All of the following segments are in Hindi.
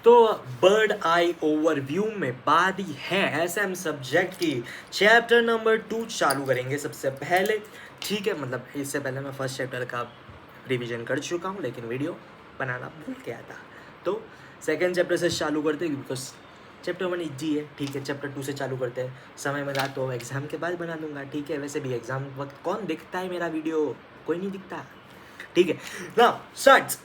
तो बर्ड आई ओवरव्यू में बारी है एसएम सब्जेक्ट की। चैप्टर नंबर 2 चालू करेंगे सबसे पहले, ठीक है। मतलब इससे पहले मैं फर्स्ट चैप्टर का रिवीजन कर चुका हूँ, लेकिन वीडियो बनाना भूल गया था। तो सेकेंड चैप्टर से चालू करते हैं, बिकॉज चैप्टर 1 इजी है, ठीक है। चैप्टर 2 से चालू करते हैं। समय मिला तो एग्ज़ाम के बाद बना लूँगा, ठीक है। वैसे भी एग्ज़ाम वक्त कौन दिखता है मेरा वीडियो, कोई नहीं दिखता, ठीक है ना। स्टार्ट।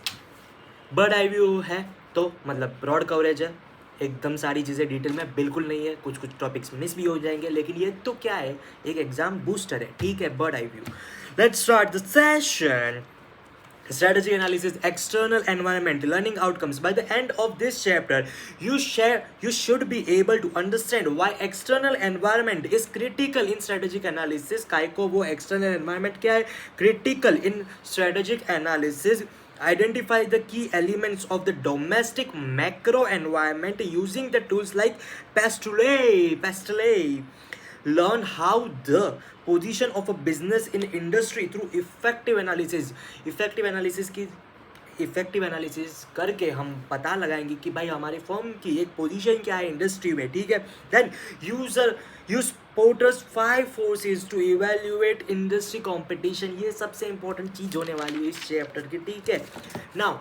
बर्ड आई व्यू है तो मतलब ब्रॉड कवरेज है, एकदम सारी चीज़ें डिटेल में बिल्कुल नहीं है, कुछ कुछ टॉपिक्स मिस भी हो जाएंगे, लेकिन ये तो क्या है, एक एग्जाम बूस्टर है, ठीक है। Bird eye view. Let's start the session. Strategy analysis, external environment, learning outcomes. By the end of this chapter, you should be able to understand why external environment is critical in strategic analysis. काय को वो external environment क्या है, critical in strategic analysis. Identify the key elements of the domestic macro environment using the tools like Pastele. Learn how the position of a business in industry through effective analysis. Effective analysis करके हम पता लगाएंगे कि भाई हमारे फर्म की एक पोजीशन क्या है इंडस्ट्री में, ठीक है। Then use Porter's 5 forces to evaluate industry competition. ये सबसे इंपॉर्टेंट चीज होने वाली है इस चैप्टर की, ठीक है। नाउ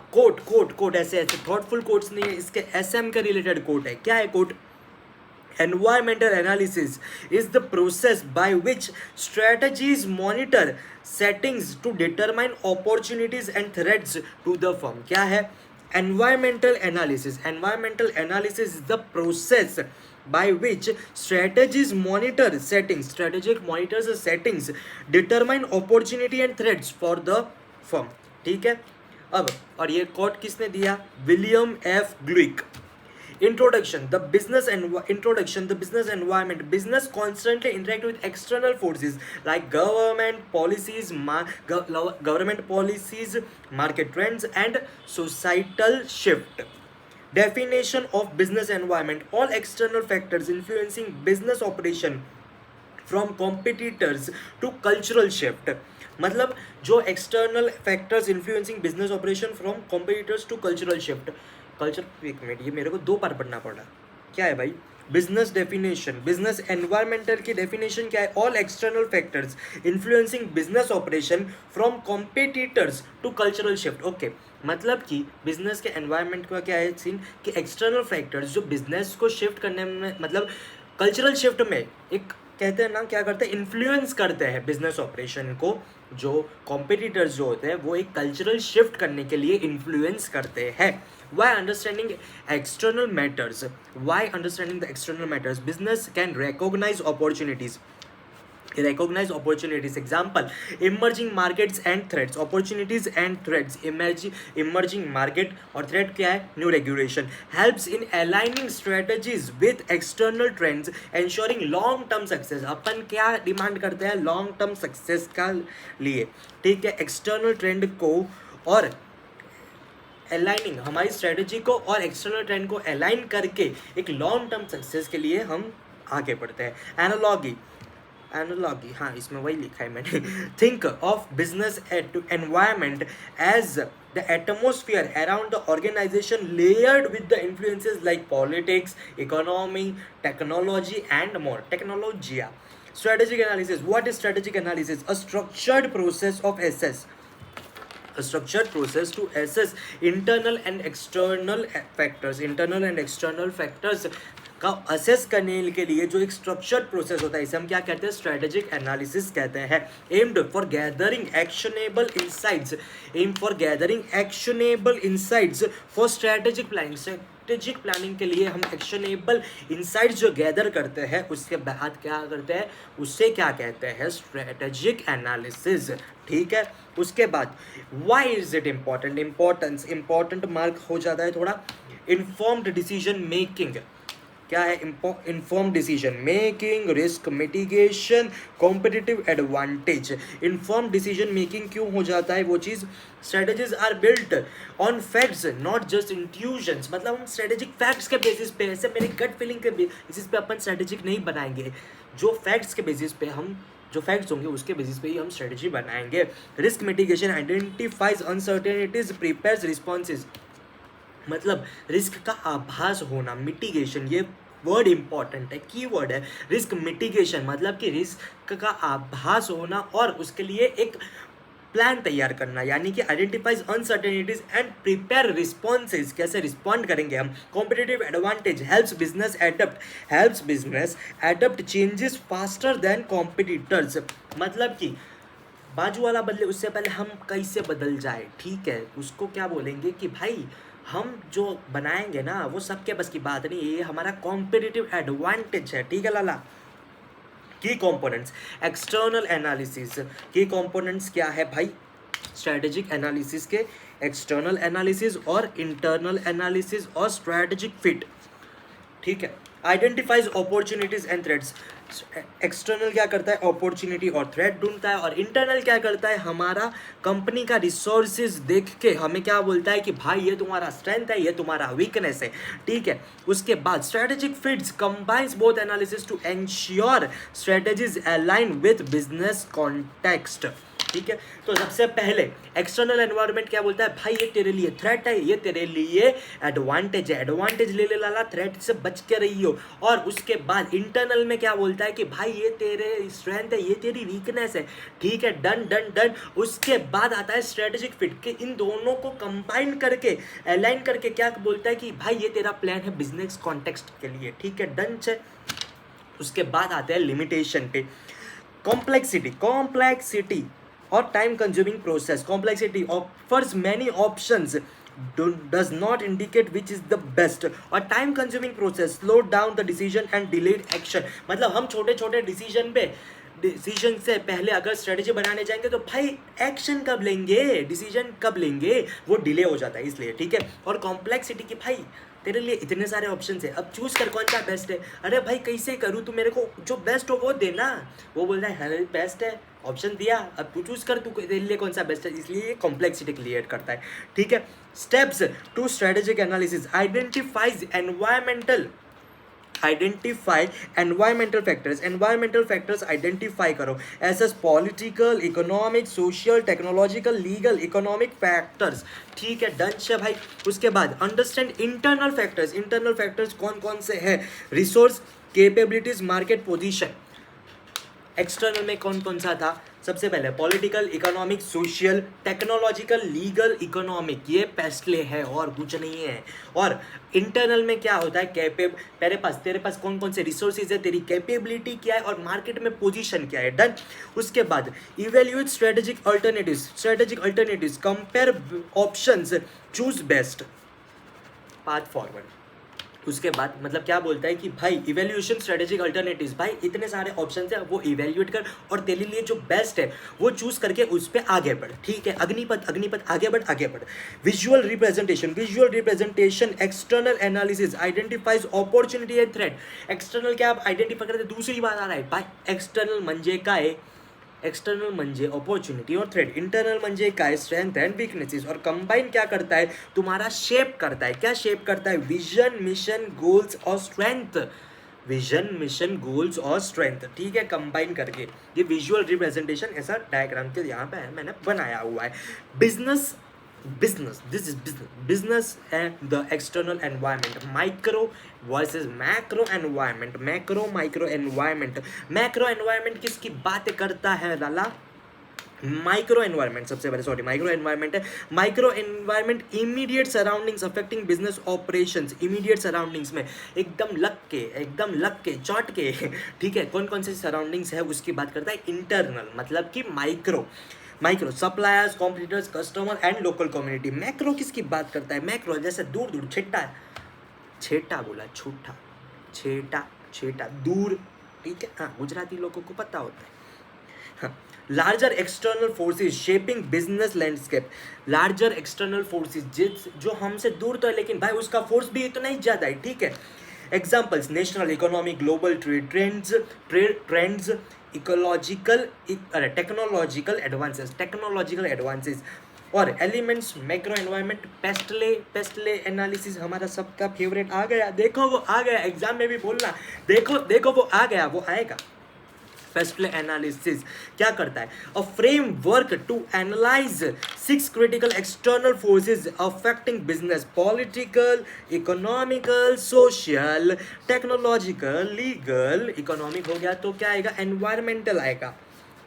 कोट ऐसे थॉटफुल कोट्स नहीं है, इसके एसएम के रिलेटेड कोट है। क्या है coat? Environmental analysis is the process by which strategies monitor settings to determine opportunities and threats to the firm. क्या है environmental analysis? Environmental analysis is the process by which strategies monitor settings, strategic monitors the settings, determine opportunity and threats for the firm, ठीक है। अब और ये कोट किसने दिया? William F Glueck. Introduction, the business environment. Business constantly interact with external forces like government policies, market trends, and societal shift. Definition of business environment: all external factors influencing business operation from competitors to cultural shift. मतलब जो external factors influencing business operation from competitors to cultural shift. Culture, एक मिनट, ये मेरे को 2 बार पढ़ना पड़ा। क्या है भाई? बिजनेस डेफिनेशन, बिजनेस एनवायरमेंटल की डेफिनेशन क्या है? All external factors influencing business operation from competitors to cultural shift. Okay, मतलब कि बिजनेस के एनवायरमेंट का क्या है सीन कि एक्सटर्नल फैक्टर्स जो बिजनेस को शिफ्ट करने में, मतलब कल्चरल शिफ्ट में, एक कहते हैं ना, क्या करते हैं, इन्फ्लुएंस करते हैं बिजनेस ऑपरेशन को। जो कॉम्पिटिटर्स जो होते हैं वो एक कल्चरल शिफ्ट करने के लिए इन्फ्लुएंस करते हैं। Why understanding external matters, why understanding the external matters, business can recognise opportunities. recognize opportunities, example emerging markets and threats, opportunities and threats। emerging market और threat क्या है? new regulation helps in aligning strategies with external trends, ensuring long term success। अपन क्या डिमांड करते हैं? long term success का लिए, ठीक है। external trend को और अलाइनिंग, हमारी स्ट्रेटजी को और एक्सटर्नल ट्रेंड को अलाइन करके एक लॉन्ग टर्म सक्सेस के लिए हम आगे बढ़ते हैं। एनालॉगी, हाँ इसमें वही लिखा है मैंने। Think of business environment as the atmosphere around the organisation layered with the influences like politics, economy, technology and more. टेक्नोलॉजिया। Strategic analysis. What is strategic analysis? A structured process to assess internal and external factors का असेस करने के लिए जो एक स्ट्रक्चर्ड प्रोसेस होता है, इसे हम क्या कहते हैं? स्ट्रेटेजिक एनालिसिस कहते हैं। Aimed for gathering actionable insights for strategic planning के लिए हम एक्शनेबल इंसाइट्स जो गैदर करते हैं, उसके बाद क्या करते हैं? उससे क्या कहते हैं? स्ट्रेटेजिक एनालिसिस, ठीक है। उसके बाद why is it important mark हो जाता है थोड़ा। इन्फॉर्म्ड डिसीजन मेकिंग, क्या है? Inform decision making, risk mitigation, competitive advantage. Inform decision making क्यों हो जाता है वो चीज़? Strategies are built on facts not just intuitions. मतलब हम स्ट्रेटेजिक फैक्ट्स के बेसिस पे, ऐसे मेरी गट फीलिंग के बेसिस पे अपन स्ट्रेटेजिक नहीं बनाएंगे। जो फैक्ट्स के बेसिस पे हम, जो फैक्ट्स होंगे उसके बेसिस पे ही हम स्ट्रेटेजी बनाएंगे। Risk mitigation identifies uncertainties, prepares responses. मतलब रिस्क का आभास होना, मिटिगेशन, ये वर्ड इंपॉर्टेंट है, की वर्ड है रिस्क मिटिगेशन, मतलब कि रिस्क का आभास होना और उसके लिए एक प्लान तैयार करना, यानी कि identifies uncertainties and prepare responses, कैसे रिस्पॉन्ड करेंगे हम। Competitive advantage helps business adapt changes faster than competitors, मतलब कि बाजू वाला बदले उससे पहले हम कैसे बदल जाए, ठीक है, उसको क्या बोलेंगे कि भाई हम जो बनाएंगे ना वो सबके बस की बात नहीं, ये हमारा कॉम्पिटिटिव एडवांटेज है, ठीक है लाला। की कंपोनेंट्स, एक्सटर्नल एनालिसिस, की कंपोनेंट्स क्या है भाई, स्ट्रेटेजिक एनालिसिस के एक्सटर्नल एनालिसिस और इंटरनल एनालिसिस और स्ट्रेटेजिक फिट, ठीक है। Identifies opportunities and threats, external क्या करता है, अपॉर्चुनिटी और थ्रेट ढूंढता है, और इंटरनल क्या करता है, हमारा कंपनी का रिसोर्सेज देख के हमें क्या बोलता है कि भाई ये तुम्हारा स्ट्रेंथ है, ये तुम्हारा वीकनेस है, ठीक है। उसके बाद strategic fits combines both analysis to ensure strategies align with business context, ठीक है। तो सबसे पहले एक्सटर्नल एनवायरनमेंट क्या बोलता है, भाई ये तेरे लिए थ्रेट है, ये तेरे लिए एडवांटेज है, एडवांटेज ले ले लाला, थ्रेट से बच के रही हो। और उसके बाद इंटरनल में क्या बोलता है कि भाई ये तेरे स्ट्रेंथ है, ये तेरी वीकनेस है, ठीक है, डन डन डन। उसके बाद आता है स्ट्रेटेजिक फिट, के इन दोनों को कंबाइन करके अलाइन करके क्या बोलता है कि भाई ये तेरा प्लान है बिजनेस कॉन्टेक्स्ट के लिए, ठीक है, डन है। उसके बाद आते हैं लिमिटेशन पे, कॉम्प्लेक्सिटी और time consuming process. Complexity offers many options, does not indicate which is the best, और time consuming process slow down the decision and delayed action, मतलब हम छोटे छोटे डिसीजन से पहले अगर स्ट्रेटेजी बनाने जाएंगे तो भाई एक्शन कब लेंगे, डिसीजन कब लेंगे, वो डिले हो जाता है इसलिए, ठीक है। और कॉम्प्लेक्सिटी की भाई तेरे लिए इतने सारे ऑप्शन है, अब चूज कर कौन सा बेस्ट है, अरे भाई कैसे करूँ, तू मेरे को जो बेस्ट हो वो देना, वो बोल रहा है अरे बेस्ट है, ऑप्शन दिया, अब तू चूज कर, तू तेरे लिए कौन सा बेस्ट है, इसलिए ये कॉम्प्लेक्सिटी क्रिएट करता है, ठीक है। Steps to strategic analysis, identify environmental factors identify करो, as political, economic, social, technological, legal, economic factors, ठीक है, डन है भाई। उसके बाद अंडरस्टैंड इंटरनल फैक्टर्स कौन कौन से हैं, resource, capabilities, market position. External में कौन कौन सा था, सबसे पहले political, economic, social, technological, legal, economic, ये पेस्टले है और कुछ नहीं है। और इंटरनल में क्या होता है, तेरे पास कौन कौन से रिसोर्सेज है, तेरी कैपेबिलिटी क्या है और मार्केट में पोजीशन क्या है, डन। उसके बाद evaluate strategic alternatives, compare options, choose best path forward. उसके बाद मतलब क्या बोलता है कि भाई इवेल्यूएशन स्ट्रेटेजिक अल्टरनेटिव्स, भाई इतने सारे ऑप्शंस हैं, वो इवेल्यूएट कर और तेरे लिए जो बेस्ट है वो चूज करके उस पर आगे बढ़, ठीक है। अग्निपथ आगे बढ़। Visual representation, external analysis identifies opportunity and threat. External क्या आप आइडेंटिफाई करते, दूसरी बात आ रहा है भाई, एक्सटर्नल म्हणजे काय, एक्सटर्नल म्हणजे अपॉर्च्युनिटी और थ्रेट, इंटरनल म्हणजे काय, स्ट्रेंथ एंड वीकनेसेस, और कंबाइन क्या करता है, तुम्हारा शेप करता है, क्या शेप करता है, विजन, मिशन, गोल्स और स्ट्रेंथ, ठीक है, कंबाइन करके ये विजुअल रिप्रेजेंटेशन ऐसा डायग्राम के यहाँ पे मैंने बनाया हुआ है। Business and the external environment, micro versus macro environment, micro environment किसकी बात करता है लाला, माइक्रो एनवायरमेंट है। Micro environment immediate surroundings affecting business operations, immediate surroundings में एकदम लग के चौट के ठीक है, कौन कौन से सराउंडिंग्स है उसकी बात करता है। इंटरनल मतलब कि micro suppliers, competitors, customer and local community. Macro किसकी बात करता है, मैक्रो जैसे दूर छेटा बोला, छेटा दूर, ठीक है, हाँ गुजराती लोगों को पता होता है। हाँ, larger external forces shaping business landscape, larger external forces जो हमसे दूर तो है लेकिन भाई उसका फोर्स भी इतना ही ज़्यादा है, ठीक है। Examples, national economy, global trends, technological advances और एलिमेंट्स, मैक्रो एनवायरनमेंट, पेस्टले एनालिसिस हमारा सबका फेवरेट आ गया, देखो वो आ गया, एग्जाम में भी बोलना, देखो वो आ गया, वो आएगा। फेस्टल एनालिसिस क्या करता है? A framework to analyse 6 critical external forces affecting business, political, economical, social, technological, legal. Economic हो गया तो क्या आएगा? एनवायरमेंटल आएगा।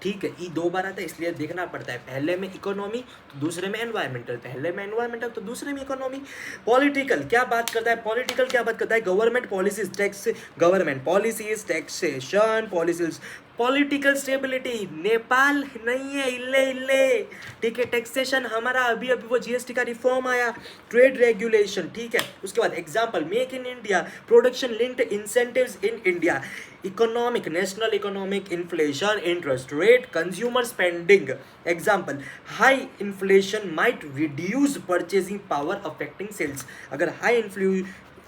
ठीक है, ई 2 बार आता है इसलिए देखना पड़ता है, पहले में इकोनॉमी तो दूसरे में एनवायरमेंटल, पहले में एनवायरमेंटल तो दूसरे में इकोनॉमी। पॉलिटिकल क्या बात करता है? पॉलिटिकल क्या बात करता है? Government policies, tax, government policies, taxation policies, political stability. Nepal नहीं है, इल्ले इल्ले। ठीक है, टैक्सेशन हमारा अभी अभी वो जीएसटी का रिफॉर्म आया, ट्रेड रेगुलेशन। ठीक है, उसके बाद example make in India, production linked incentives in India, economic, national economic, inflation, interest rate, consumer spending. Example high inflation might reduce purchasing power affecting sales. अगर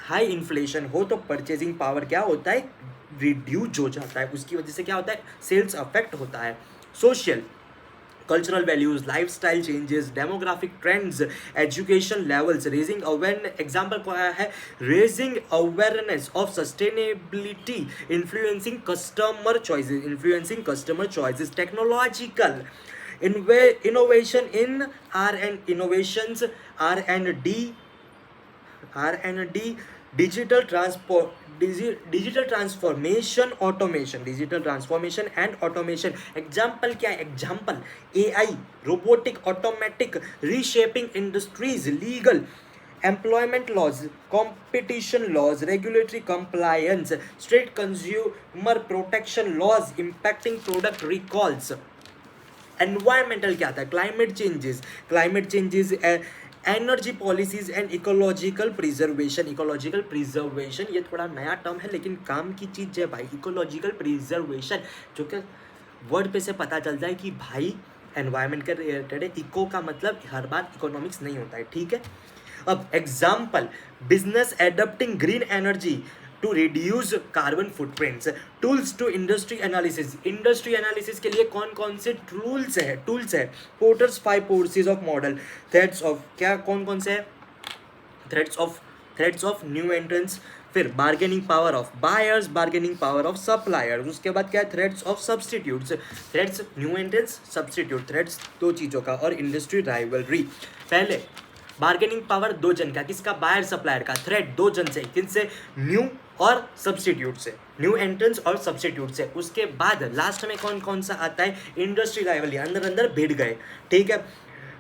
हाई इन्फ्लेशन हो तो परचेजिंग पावर क्या होता है? रिड्यूस हो जाता है, उसकी वजह से क्या होता है? सेल्स अफेक्ट होता है। Social, cultural values, lifestyle changes, demographic trends, education levels, raising awareness। example क्या है? raising awareness of sustainability, influencing customer choices, technological innovation in R&D, digital transformation and automation. Example क्या है? Example AI, robotic, automatic, reshaping industries, legal, employment laws, competition laws, regulatory compliance, strict consumer protection laws impacting product recalls. Environmental क्या था? Climate changes, energy policies and ecological preservation. ये थोड़ा नया टर्म है लेकिन काम की चीज है भाई, इकोलॉजिकल प्रिजर्वेशन, जो कि वर्ड पे से पता चलता है कि भाई एनवायरमेंट के रिलेटेड है। इको का मतलब हर बार इकोनॉमिक्स नहीं होता है। ठीक है, अब example business adapting green energy to reduce carbon footprints, tools to industry analysis के लिए कौन कौन से टूल्स है? Porter's 5 forces of model, threads of क्या, कौन से है? थ्रेड्स ऑफ न्यू एंट्रेंस, फिर bargaining power of buyers, bargaining power of suppliers, उसके बाद क्या है? Threads of substitutes, threads new entrance, substitute, threads 2 चीज़ों का, और इंडस्ट्री राइवलरी। पहले बार्गेनिंग पावर 2 जन का, किसका? बायर सप्लायर का। थ्रेड 2 जन से, किनसे? न्यू और सब्सटीट्यूट से, न्यू एंट्रेंस और सब्सटीट्यूट से। उसके बाद लास्ट में कौन सा आता है? इंडस्ट्री राइवलरी, अंदर भिड़ गए। ठीक है,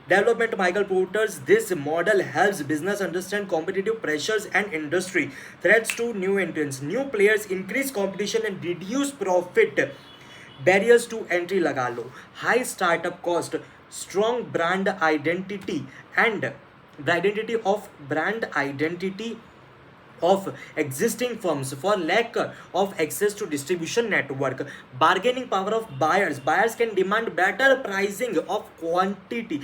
development Michael Porter's, this model helps business understand competitive pressures and industry, threats to new entrants, new players, increase competition and reduce profit, barriers to entry लगा लो, high startup cost, strong brand identity of existing firms for lack of access to distribution network, bargaining power of buyers can demand better pricing of quality,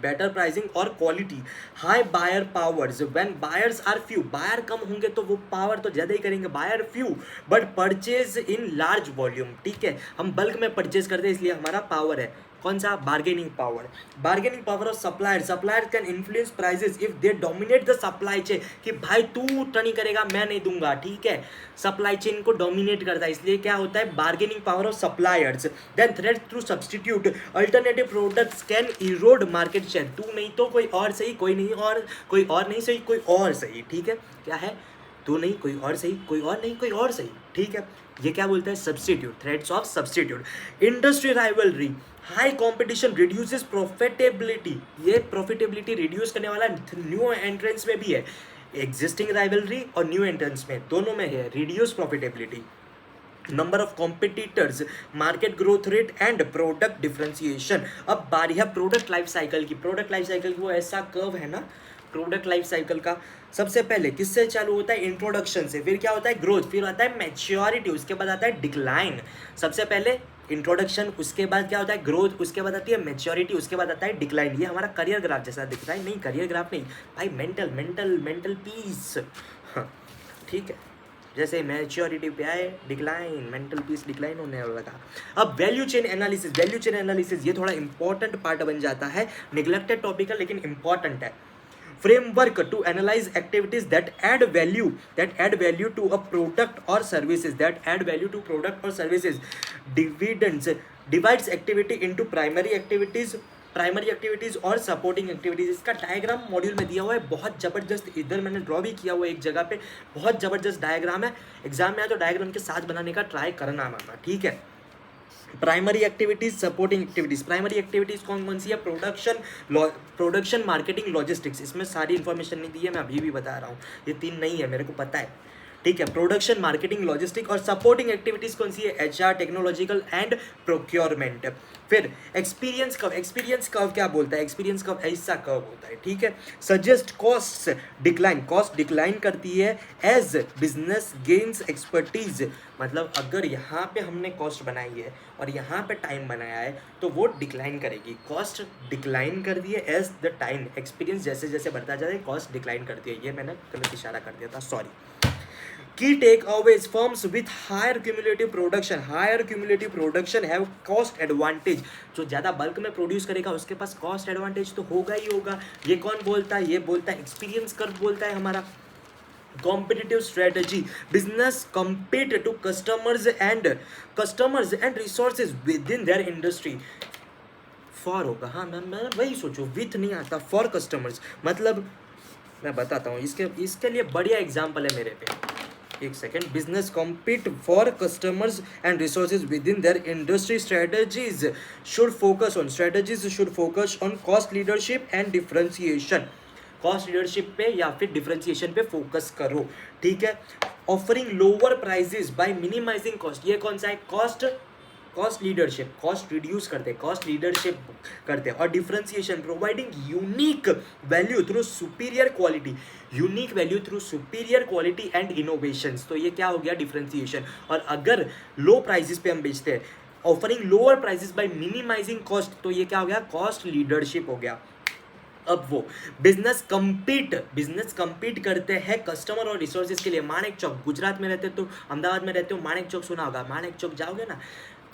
better pricing or quality, high buyer powers, when buyers are few, buyer कम होंगे तो वो पावर तो ज़्यादा ही करेंगे, buyer few but purchase in large volume। ठीक है, हम बल्क में परचेज करते हैं इसलिए हमारा पावर है कौन सा? Bargaining power of supplier can influence prices if they dominate the supply chain, कि भाई तू नहीं करेगा मैं नहीं दूंगा। ठीक है, सप्लाई चेन को डोमिनेट करता है, इसलिए क्या होता है? Bargaining power of suppliers. Then threat through substitute, alternative products can erode market share, तू नहीं तो कोई और सही, कोई और नहीं सही, कोई और सही। ठीक है, क्या है? तू नहीं कोई और सही, कोई और नहीं कोई और सही। ठीक है, ये क्या बोलता है? Substitute, threads of substitute. Industry rivalry, high competition reduces profitability, ये प्रॉफिटेबिलिटी रिड्यूस करने वाला न्यू एंट्रेंस में भी है, एग्जिस्टिंग राइवलरी और न्यू एंट्रेंस में दोनों में है reduce profitability. Number of competitors, market growth rate and product differentiation. अब बारी है प्रोडक्ट लाइफ साइकिल की, वो ऐसा कर्व है ना प्रोडक्ट लाइफ साइकिल का। सबसे पहले किससे चालू होता है? इंट्रोडक्शन से, फिर क्या होता है? ग्रोथ, फिर आता है मैच्योरिटी, उसके बाद आता है डिक्लाइन। सबसे पहले इंट्रोडक्शन, उसके बाद क्या होता है? ग्रोथ, उसके बाद आती है मैच्योरिटी, उसके बाद आता है डिक्लाइन। ये हमारा करियर ग्राफ जैसा दिख रहा है, नहीं करियर ग्राफ नहीं भाई, मेंटल पीस। ठीक है, जैसे मैच्योरिटी पे आए डिक्लाइन, मेंटल पीस डिक्लाइन होने लगा। अब वैल्यू चेन एनालिसिस ये थोड़ा इंपॉर्टेंट पार्ट बन जाता है, निगलेक्टेड टॉपिक है लेकिन इंपॉर्टेंट है। framework to analyze activities that add value to a product or services. Divides activity into primary activities और सपोर्टिंग एक्टिविटीज। इसका डायग्राम मॉड्यूल में दिया हुआ है, बहुत जबरदस्त, इधर मैंने ड्रॉ भी किया हुआ है एक जगह पे, बहुत जबरदस्त डायग्राम है। एग्जाम में आया तो डायग्राम के साथ बनाने का ट्राई करना मामा, ठीक है। Primary activities, supporting activities. Primary activities कौन कौन सी है? Production, marketing, logistics. इसमें सारी इंफॉर्मेशन नहीं दी है, मैं अभी भी बता रहा हूँ, ये 3 नहीं है, मेरे को पता है, ठीक है। Production, marketing, logistic. और सपोर्टिंग एक्टिविटीज कौन सी है? HR, technological and procurement. फिर एक्सपीरियंस कर्व क्या बोलता है? एक्सपीरियंस कर्व ऐसा कर्व होता है, ठीक है। सजेस्ट कॉस्ट डिक्लाइन करती है एज बिजनेस गेन्स एक्सपर्टीज। मतलब अगर यहाँ पे हमने कॉस्ट बनाई है और यहाँ पे टाइम बनाया है तो वो डिक्लाइन करेगी। कॉस्ट डिक्लाइन कर दी है एज द टाइम, एक्सपीरियंस जैसे जैसे बढ़ता जाए कॉस्ट डिक्लाइन करती है। ये मैंने गलत इशारा कर दिया था, sorry. Key takeaways: firms with higher cumulative production have cost advantage. जो ज़्यादा बल्क में प्रोड्यूस करेगा उसके पास कॉस्ट एडवांटेज तो होगा ही होगा। ये कौन बोलता है? ये बोलता है एक्सपीरियंस कर्व बोलता है हमारा। Competitive strategy: business compete to customers and resources within their industry. For होगा, हाँ मैं वही सोचूं, विथ नहीं आता, फॉर कस्टमर्स। मतलब मैं बताता हूँ, इसके लिए बढ़िया एग्जाम्पल है मेरे पे, एक second. Business compete for customers and resources within their industry. Strategies should focus on cost leadership and differentiation. Cost leadership पे या फिर डिफरेंशिएशन पे फोकस करो, ठीक है। Offering lower prices by minimising cost. ये कौन सा है? कॉस्ट लीडरशिप, कॉस्ट रिड्यूस करते हैं, कॉस्ट लीडरशिप करते हैं। और differentiation, providing unique value through superior quality and innovations. तो ये क्या हो गया? डिफरेंशिएशन। और अगर लो प्राइसेस पे हम बेचते हैं, offering lower prices by minimising cost, तो ये क्या हो गया? कॉस्ट लीडरशिप हो गया। अब वो बिजनेस कंपीट करते हैं कस्टमर और रिसोर्सेज के लिए। माणिक चौक, गुजरात में रहते हो तो, अहमदाबाद में रहते हो, माणिक चौक सुना होगा। माणिक चौक जाओगे ना,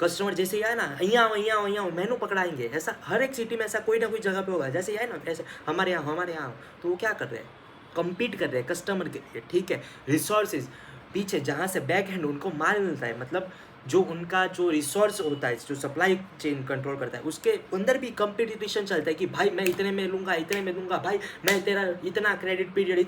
कस्टमर जैसे ही आए ना, यहाँ मेनू पकड़ाएंगे। ऐसा हर एक सिटी में ऐसा कोई ना कोई जगह पे होगा। जैसे आए ना, ऐसे हमारे यहाँ तो वो क्या कर रहे हैं? compete कर रहे हैं कस्टमर के लिए, ठीक है। रिसोर्सेज, पीछे जहाँ से बैक हैंड उनको माल मिलता है, मतलब जो उनका जो रिसोर्स होता है, जो सप्लाई चेन कंट्रोल करता है, उसके अंदर भी कंपटीशन चलता है कि भाई मैं इतने में लूँगा, भाई मैं तेरा इतना क्रेडिट पीरियड।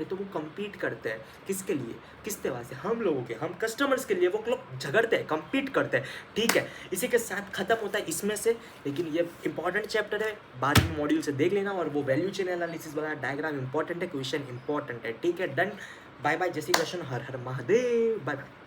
तो वो compete करते हैं किसके लिए? किसके वास्ते? हम लोगों के, हम कस्टमर्स के लिए वो लोग झगड़ते हैं, compete करते हैं, ठीक है। इसी के साथ खत्म होता है इसमें से, लेकिन ये इंपॉर्टेंट चैप्टर है, बाद में मॉड्यूल से देख लेना। और वो वैल्यू चेन एनालिसिस बनाना, डायग्राम इंपॉर्टेंट है, क्वेश्चन इंपॉर्टेंट है, ठीक है। डन, बाय बाय, जय श्री कृष्ण, हर हर महादेव, बाय बाय।